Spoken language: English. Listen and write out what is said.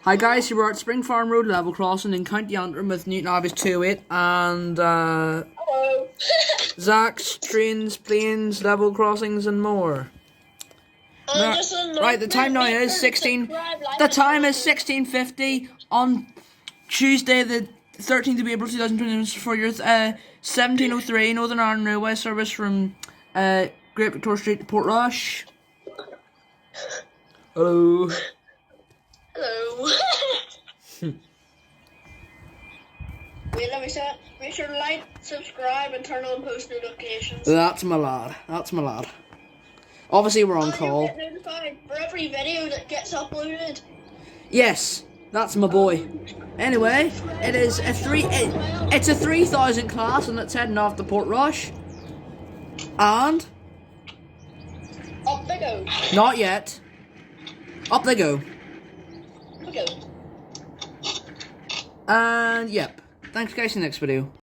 Hi guys, we're at Springfarm Road level crossing in County Antrim with Newton Abbey's 208 and Hello. Zach's trains, planes, level crossings and more. Right, the time now is 1650 on Tuesday the 13th of April 2020 for your 1703 Northern Ireland Railway service from Great Victoria Street to Portrush. Hello. Hello. Wait, let me set. Make sure to like, subscribe, and turn on post notifications. That's my lad. That's my lad. Obviously, we're on call. You'll get notified for every video that gets uploaded. Yes, that's my boy. Anyway, it's a 3,000 class, and it's heading off to Portrush. And Up they go. not yet. Up they go. We go. And yep. Thanks, guys. See you next video.